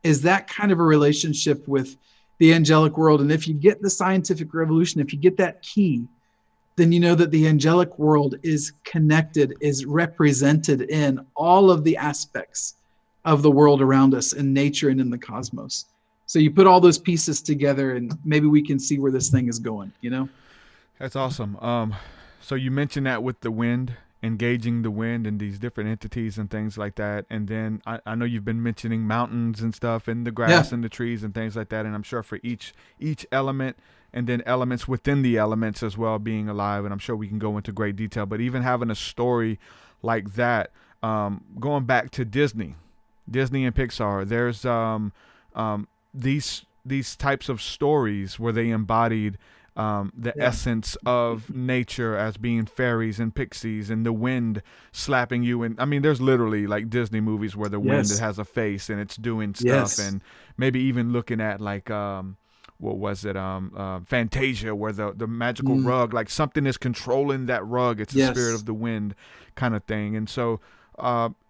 is that kind of a relationship with the angelic world. And if you get the scientific revolution, if you get that key, then you know that the angelic world is connected, is represented in all of the aspects of the world around us, in nature and in the cosmos. So you put all those pieces together and maybe we can see where this thing is going, you know? That's awesome. So you mentioned that with the wind, engaging the wind and these different entities and things like that. And then I know you've been mentioning mountains and stuff and the Yeah. grass and the trees and things like that. And I'm sure for each element and then elements within the elements as well being alive. And I'm sure we can go into great detail. But even having a story like that, going back to Disney and Pixar, there's these types of stories where they embodied the Yeah. essence of nature as being fairies and pixies and the wind slapping you. And I mean, there's literally like Disney movies where the wind, it Yes. has a face and it's doing stuff. Yes. And maybe even looking at like, what was it? Fantasia, where the magical Mm. rug, like something is controlling that rug. It's the spirit Yes. of the wind kind of thing. And so,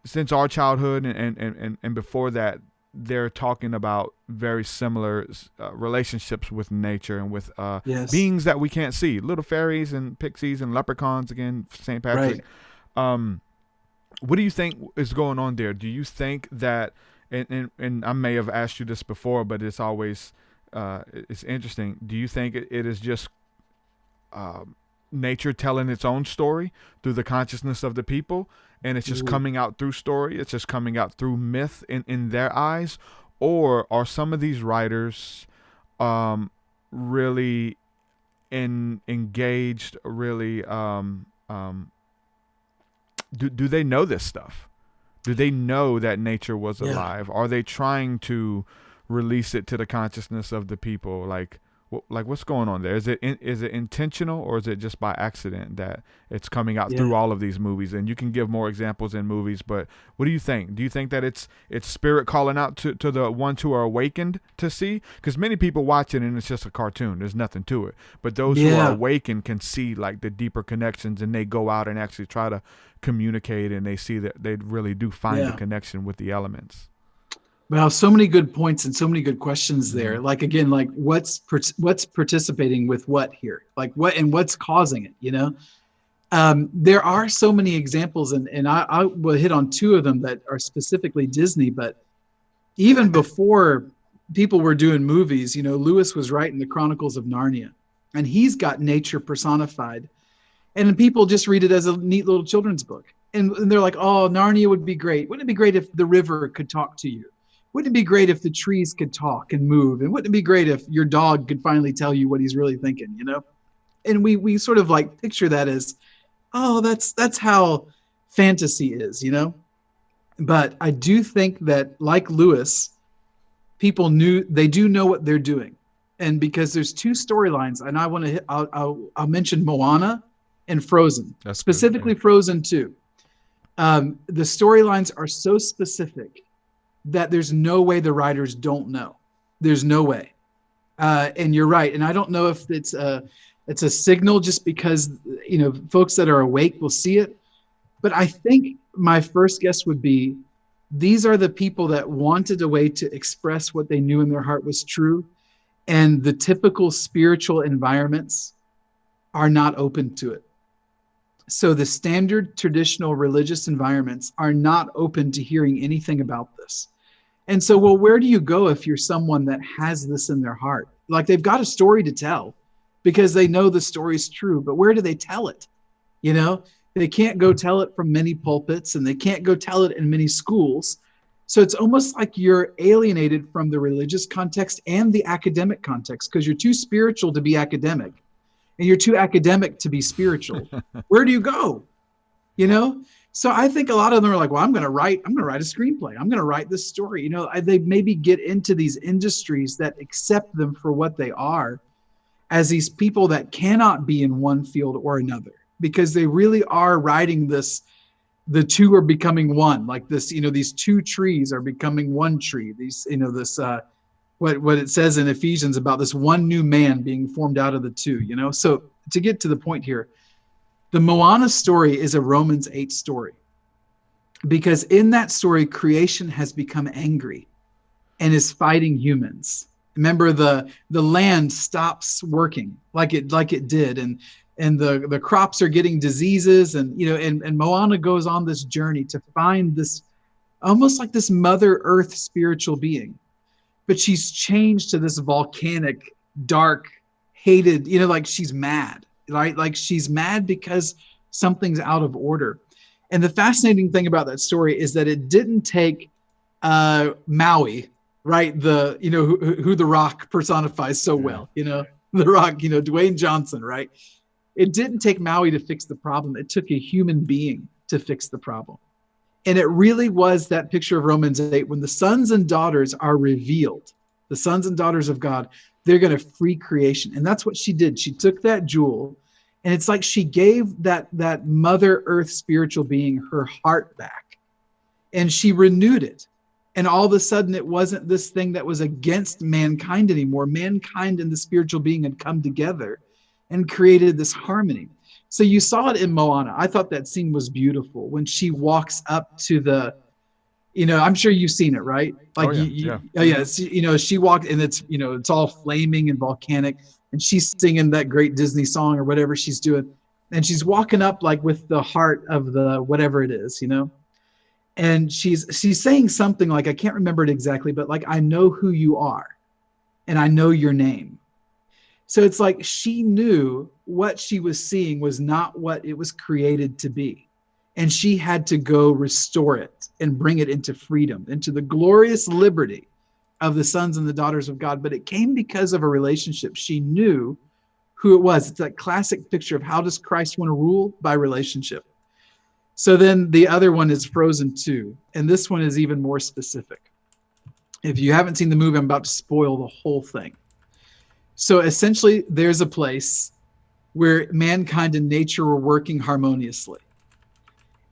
since our childhood and before that, they're talking about very similar relationships with nature and with Yes. beings that we can't see, little fairies and pixies and leprechauns. Again, St. Patrick. Right. Um, what do you think is going on there? Do you think that, and I may have asked you this before, but it's always it's interesting. Do you think it is just nature telling its own story through the consciousness of the people, and it's just Ooh. coming out through story, it's just coming out through myth in their eyes? Or are some of these writers really engaged, really do they know this stuff? Do they know that nature was Yeah. alive? Are they trying to release it to the consciousness of the people? Like what's going on there? Is it intentional, or is it just by accident that it's coming out Yeah. through all of these movies? And you can give more examples in movies, but what do you think? Do you think that it's spirit calling out to the ones who are awakened to see? Because many people watch it and it's just a cartoon. There's nothing to it. But those who are Yeah. awakened can see like the deeper connections, and they go out and actually try to communicate, and they see that they really do find the Yeah. connection with the elements. Well, so many good points and so many good questions Mm-hmm. there. Like again, like what's participating with what here? Like what and what's causing it? You know, there are so many examples, and I will hit on two of them that are specifically Disney. But even before people were doing movies, you know, Lewis was writing the Chronicles of Narnia, and he's got nature personified, and people just read it as a neat little children's book, and they're like, "Oh, Narnia would be great. Wouldn't it be great if the river could talk to you? Wouldn't it be great if the trees could talk and move? And wouldn't it be great if your dog could finally tell you what he's really thinking?" You know, and we sort of like picture that as, oh, that's how fantasy is, you know. But I do think that, like Lewis, people knew they do know what they're doing, and because there's two storylines, and I want to hit, I'll mention Moana and Frozen, That's good. Yeah. specifically Frozen 2. The storylines are so specific that there's no way the writers don't know. There's no way. And you're right. And I don't know if it's a signal just because, you know, folks that are awake will see it. But I think my first guess would be these are the people that wanted a way to express what they knew in their heart was true. And the typical spiritual environments are not open to it. So the standard traditional religious environments are not open to hearing anything about this. And so, well, where do you go if you're someone that has this in their heart? Like they've got a story to tell because they know the story's true, but where do they tell it? You know, they can't go tell it from many pulpits, and they can't go tell it in many schools. So it's almost like you're alienated from the religious context and the academic context because you're too spiritual to be academic and you're too academic to be spiritual. Where do you go? You know? So I think a lot of them are like, well, I'm going to write a screenplay. I'm going to write this story. You know, they maybe get into these industries that accept them for what they are, as these people that cannot be in one field or another, because they really are writing this. The two are becoming one, like this, you know, these two trees are becoming one tree. These, you know, this, what it says in Ephesians about this one new man being formed out of the two, you know? So to get to the point here, the Moana story is a Romans 8 story, because in that story, creation has become angry. and is fighting humans. Remember, the land stops working like it did, and the crops are getting diseases, and and Moana goes on this journey to find this almost like this Mother Earth spiritual being, but she's changed to this volcanic, dark, hated, like she's mad, right? Like she's mad because something's out of order. And the fascinating thing about that story is that it didn't take Maui, right? Who The Rock personifies so well, The Rock, Dwayne Johnson, right? It didn't take Maui to fix the problem. It took a human being to fix the problem. And it really was that picture of Romans 8, when the sons and daughters are revealed, the sons and daughters of God, they're going to free creation. And that's what she did. She took that jewel, and it's like she gave that Mother Earth spiritual being her heart back, and she renewed it. And all of a sudden, it wasn't this thing that was against mankind anymore. Mankind and the spiritual being had come together and created this harmony. So you saw it in Moana. I thought that scene was beautiful when she walks up to the, I'm sure you've seen it, right? Like, she walked, and it's all flaming and volcanic, and she's singing that great Disney song or whatever she's doing. And she's walking up like with the heart of the, whatever it is, and she's saying something like, I can't remember it exactly, but like, I know who you are and I know your name. So it's like she knew what she was seeing was not what it was created to be. And she had to go restore it and bring it into freedom, into the glorious liberty of the sons and the daughters of God. But it came because of a relationship. She knew who it was. It's that classic picture of how does Christ want to rule? By relationship. So then the other one is Frozen 2. And this one is even more specific. If you haven't seen the movie, I'm about to spoil the whole thing. So essentially, there's a place where mankind and nature were working harmoniously.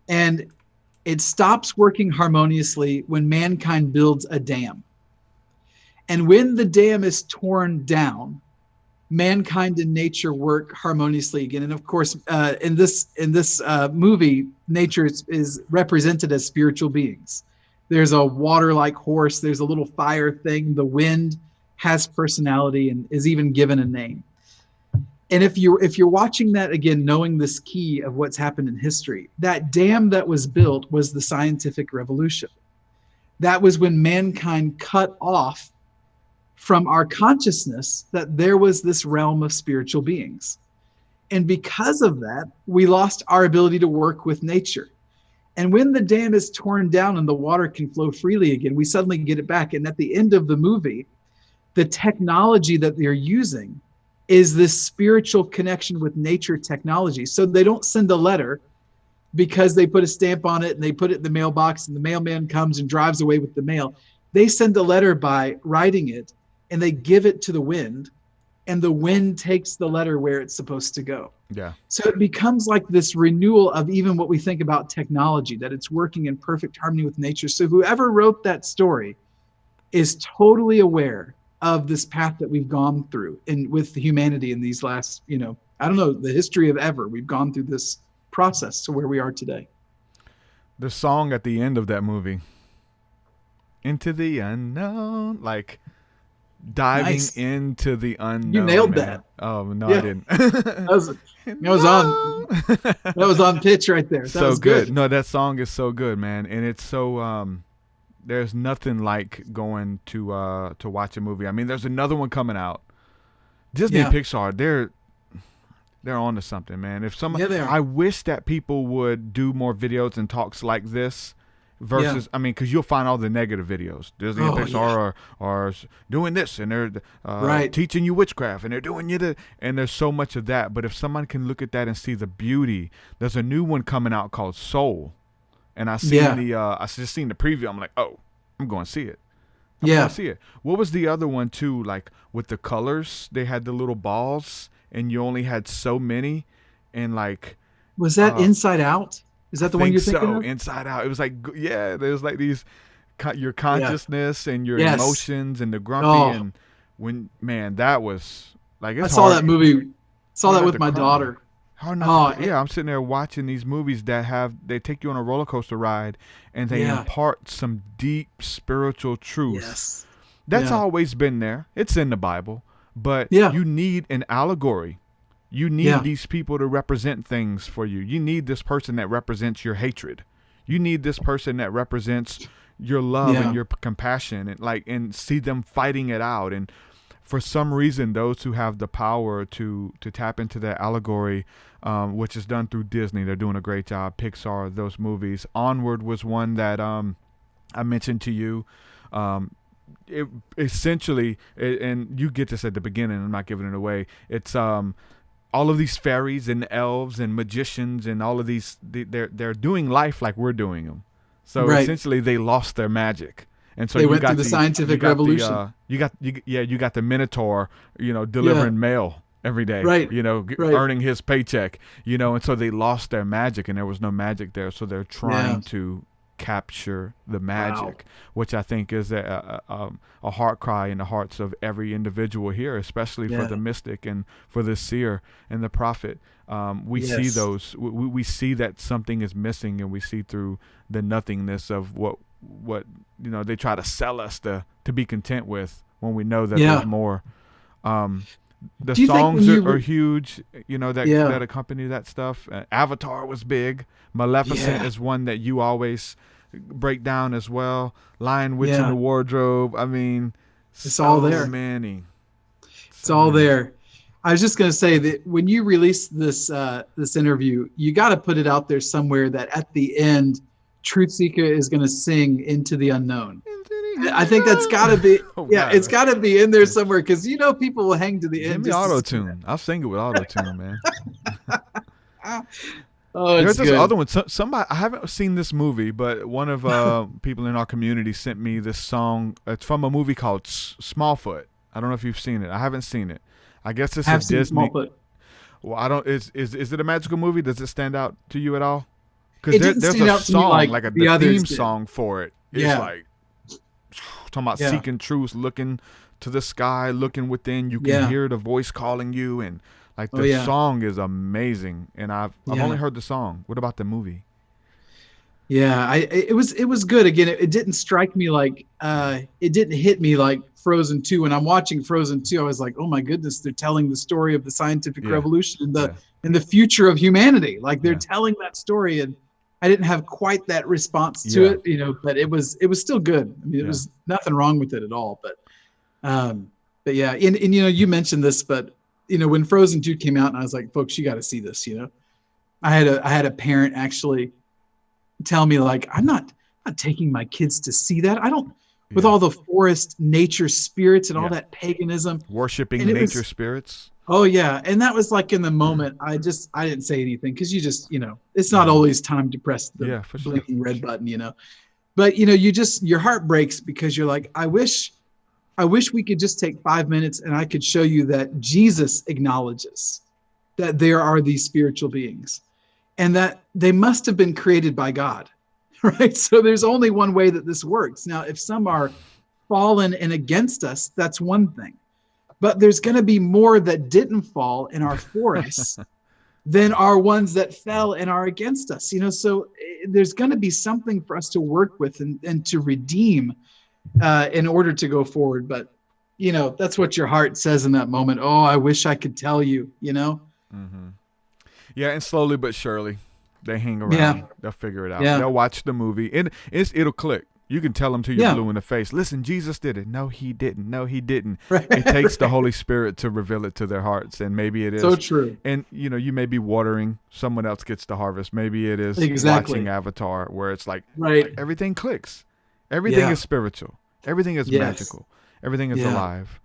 And it stops working harmoniously when mankind builds a dam. And when the dam is torn down, mankind and nature work harmoniously again. And of course, in this movie, nature is represented as spiritual beings. There's a water-like horse. There's a little fire thing. The wind has personality and is even given a name. And if you're watching that again, knowing this key of what's happened in history, that dam that was built was the scientific revolution. That was when mankind cut off from our consciousness that there was this realm of spiritual beings. And because of that, we lost our ability to work with nature. And when the dam is torn down and the water can flow freely again, we suddenly get it back. And at the end of the movie, the technology that they're using is this spiritual connection with nature technology. So they don't send a letter because they put a stamp on it and they put it in the mailbox and the mailman comes and drives away with the mail. They send a letter by writing it, and they give it to the wind, and the wind takes the letter where it's supposed to go. Yeah. So it becomes like this renewal of even what we think about technology, that it's working in perfect harmony with nature. So whoever wrote that story is totally aware of this path that we've gone through with humanity in these last, I don't know, the history of ever. We've gone through this process to where we are today. The song at the end of that movie, Into the Unknown, like diving into the unknown. You nailed that. Oh no, yeah. I didn't. that was on pitch right there. That so was good. No, that song is so good, man, and it's so. There's nothing like going to watch a movie. I mean, there's another one coming out. Disney and Pixar, they're on to something, man. If someone, I wish that people would do more videos and talks like this. Versus, I mean, because you'll find all the negative videos. Disney and Pixar are doing this, and they're teaching you witchcraft, and they're doing and there's so much of that. But if someone can look at that and see the beauty, there's a new one coming out called Soul, and I seen I just seen the preview. I'm like, oh, I'm going to see it. I'm going to see it. What was the other one too? Like with the colors, they had the little balls, and you only had so many, and like was that Inside Out? Is that the one you're thinking of? Inside Out. It was like, there's like these, your consciousness and your emotions and the grumpy. And when, man, that was like, it's I saw that movie. Saw that with my daughter. I'm sitting there watching these movies that they take you on a roller coaster ride, and they impart some deep spiritual truth That's Yeah. always been there. It's in the Bible, but Yeah. you need an allegory. You need Yeah. these people to represent things for you. You need this person that represents your hatred. You need this person that represents your love Yeah. and your compassion, and see them fighting it out. And for some reason, those who have the power to tap into that allegory, which is done through Disney, they're doing a great job. Pixar, those movies. Onward was one that I mentioned to you. It essentially, and you get this at the beginning, I'm not giving it away. It's all of these fairies and elves and magicians and all of these, they're doing life like we're doing them. So Right. essentially, they lost their magic, and so They you went got through the scientific revolution. you got the Minotaur, delivering mail every day, Right. Right. earning his paycheck, and so they lost their magic, and there was no magic there, so they're trying to capture the magic, which I think is a heart cry in the hearts of every individual here, especially for the mystic and for the seer and the prophet. We see those, we see that something is missing, and we see through the nothingness of what they try to sell us to be content with, when we know that there's more. The songs are huge, that accompany that stuff. Avatar was big. Maleficent is one that you always break down as well. Lion, Witch, in the Wardrobe. I mean, it's all there. It's all there. I was just going to say that when you release this interview, you got to put it out there somewhere that at the end, TruthSeekah is going to sing Into the Unknown. I think that's got to be, it's got to be in there somewhere, because people will hang to the end. Give me auto-tune. I'll sing it with auto-tune, man. There's this other one. Somebody, I haven't seen this movie, but one of people in our community sent me this song. It's from a movie called Smallfoot. I don't know if you've seen it. I haven't seen it. I guess it's a Disney. Smallfoot. Well, I don't. Is it a magical movie? Does it stand out to you at all? Because there's a song, like the theme song for it. It's like talking about seeking truth, looking to the sky, looking within. You can hear the voice calling you, and the song is amazing. And I've only heard the song. What about the movie? Yeah, it was good. Again, it didn't strike me like it didn't hit me like Frozen 2. When I'm watching Frozen 2, I was like, oh my goodness, they're telling the story of the scientific revolution and the future of humanity. Like they're telling that story, and I didn't have quite that response to it, but it was still good. I mean, it was nothing wrong with it at all. But yeah, and you mentioned this, but when Frozen 2 came out, and I was like, folks, you got to see this. I had a parent actually tell me, like, I'm not taking my kids to see that. I don't, with all the forest nature spirits and all that paganism, worshiping nature spirits. Oh yeah. And that was like in the moment, I didn't say anything, because you just, it's not always time to press the blinking red button, but your heart breaks, because you're like, I wish we could just take 5 minutes and I could show you that Jesus acknowledges that there are these spiritual beings, and that they must have been created by God, right? So there's only one way that this works. Now, if some are fallen and against us, that's one thing. But there's going to be more that didn't fall in our forests than are ones that fell and are against us. So there's going to be something for us to work with and to redeem in order to go forward. But, that's what your heart says in that moment. Oh, I wish I could tell you, Mm-hmm. Yeah, and slowly but surely, they hang around. Yeah. They'll figure it out. Yeah. They'll watch the movie. It'll click. You can tell them till you're blue in the face. Listen, Jesus did it. No, he didn't. No, he didn't. Right. It takes the Holy Spirit to reveal it to their hearts, and maybe it is. So true. And, you may be watering. Someone else gets the harvest. Maybe it is watching Avatar, where it's like everything clicks. Everything is spiritual. Everything is magical. Everything is alive.